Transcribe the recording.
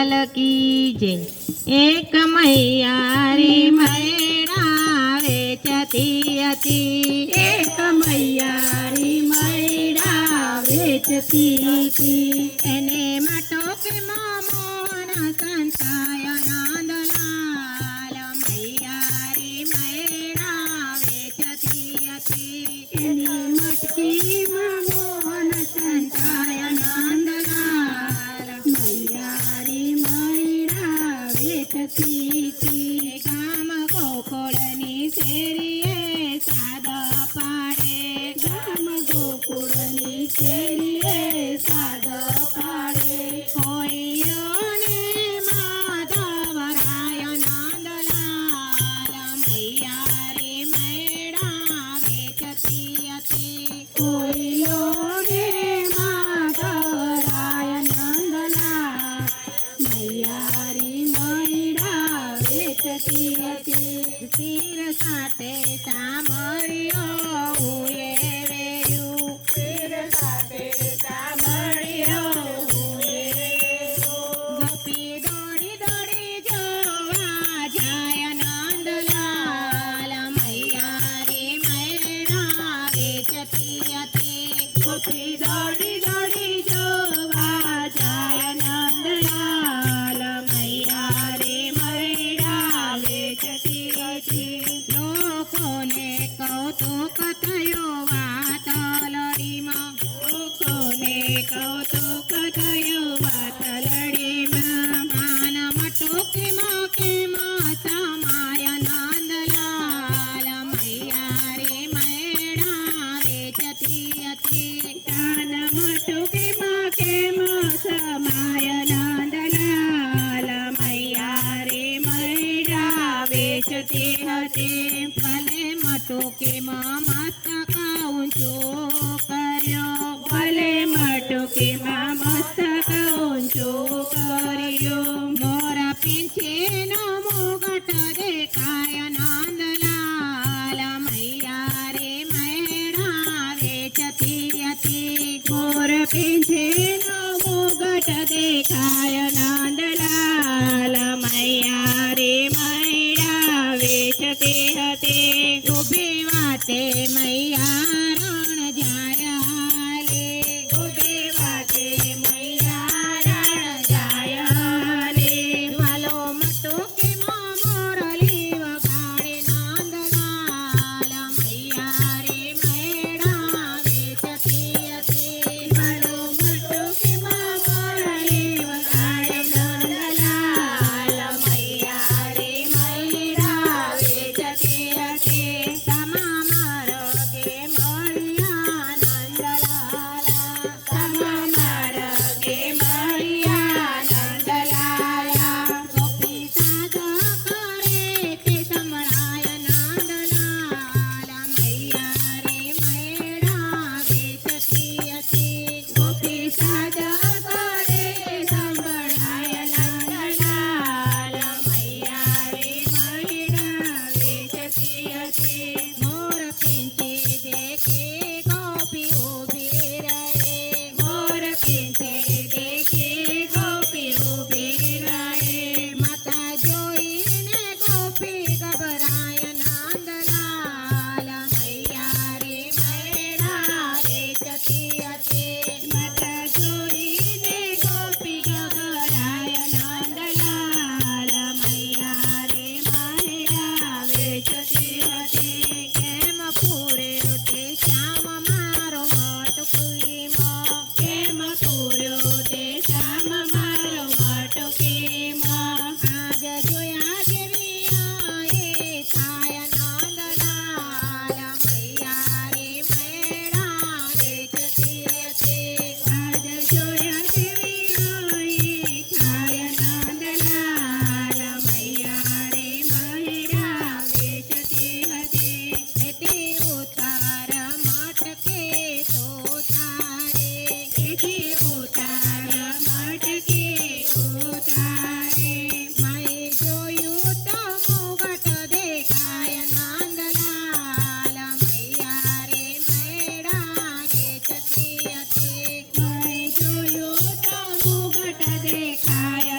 લાલ કી જય. એક મૈયા રે મૈડા વેચતી હતી, એક મૈયા રે મૈડા વેચતી હતી. એને માટોકે મોન સંતાય નંદલાલ. મૈયા રે મૈડા વેચતી હતી, એની મટકીમાં મોહન સંતાય નંદલાલ. મૈયા રે મૈડા વેચતી હતી. ગામ ગોકુળની શેરીએ સાદ પાડે, ગામ ગોકુળની શેરીએ સાદ પાડે. કોઈઓને માધવરાય નંદલાલ. મૈયા રે મૈડા વેચતી હતી, કોઈઓને માધવરાય નંદલાલ. મૈયા રે મૈડા વેચતી હતી. તીર સાથે સાંભળ્યો હુએ વેર્યું, તીર સાથે સાંભળ્યો હુએ વેર્યું. ગોપી દોડી દોડી જોવા જાય નંદલાલ. મૈયા રે મૈડા વેચતી હતી, ગોપી દોડી દોડી જોવા જાય નંદલાલ. મૈયા રે મૈડા વેચતી હતી. લોકોને કૌતુક થયો વાતલડીમાં, લોકોને કૌતુક થયું વાતલડીમાં. માન મટુકીમાં કેમાં સમાય નંદલાલ. મૈયા રે મૈડા વેચતી હતી, દાન મટુકીમાં કેમ સમાય નંદલાલ. મૈયા રે મૈડા વેચતી હતી. ભલે મટુકીમાં મસ્તક ઊંચું કર્યો, ભલે મટુકીમાં મસ્તક ઊંચું કર્યું. મોર પીંછીનો મુગટ દેખાય નંદલાલ. મૈયા રે મૈડા વેચતી હતી, મોર પીંછીનો મુગટ દેખાય નંદલાલ. મૈયા રે મૈડા વેચતી હતી. ઊભી વાતે મૈયા રણ જાય હાલે, ઊભી વાતે મૈયા રણ જાય હાલે. વાલો મટુકીમાં મોરલી વગાડે નંદલાલ. મૈયા રે મૈડા વેચતી હતી, વાલો મટુકીમાં મોરલી વગાડે નંદલાલ. મૈયા રે મૈડા વેચતી હતી. તમામ માર્ગે મળ્યા નંદલાલ. તમામ માર્ગે મળ્યા નંદલાલ. ગોપી સાદ કરે તે સંભળાય નંદલાલ. મૈયા રે મૈડા વેચતી હતી, ગોપી સાદ કરે સંભળાય નંદલાલ. મૈયા રે મૈડા વેચતી હતી. મોર પીંછી દેખી ગોપી ઊભી રહે, મોર પીંછે દેખી ગોપી ઊભી રહે. માતા જોઈને ગોપી ગભરાય નંદલાલ. મૈયા રે મૈડા વેચતી હતી, માતા જોઈને ગોપી ગભરાય નંદલાલ. મૈયા રે મૈડા વેચતી હતી. કેમ પૂર્યો તે શ્યામ મારો મટકીમાં, કેમ પૂર્યો તે શ્યામ મારો મટકીમાં. આજ જોયા જેવી આએ થાય નંદલાલ. મૈયા રે મૈડા વેચતી હતી, આજ જોયા જેવી આઈ થાય નંદલાલ. મૈયા રે મૈડા વેચતી હતી. એથી ઉતાર મટકે તો તારે, એથી ઉતાર મટકે ઉતારે. મેં જોયું તો મુગટ દેખાય નંદલાલ. મૈયા રે મૈડા વેચતી હતી, મેં જોયું તો મુગટ દેખાય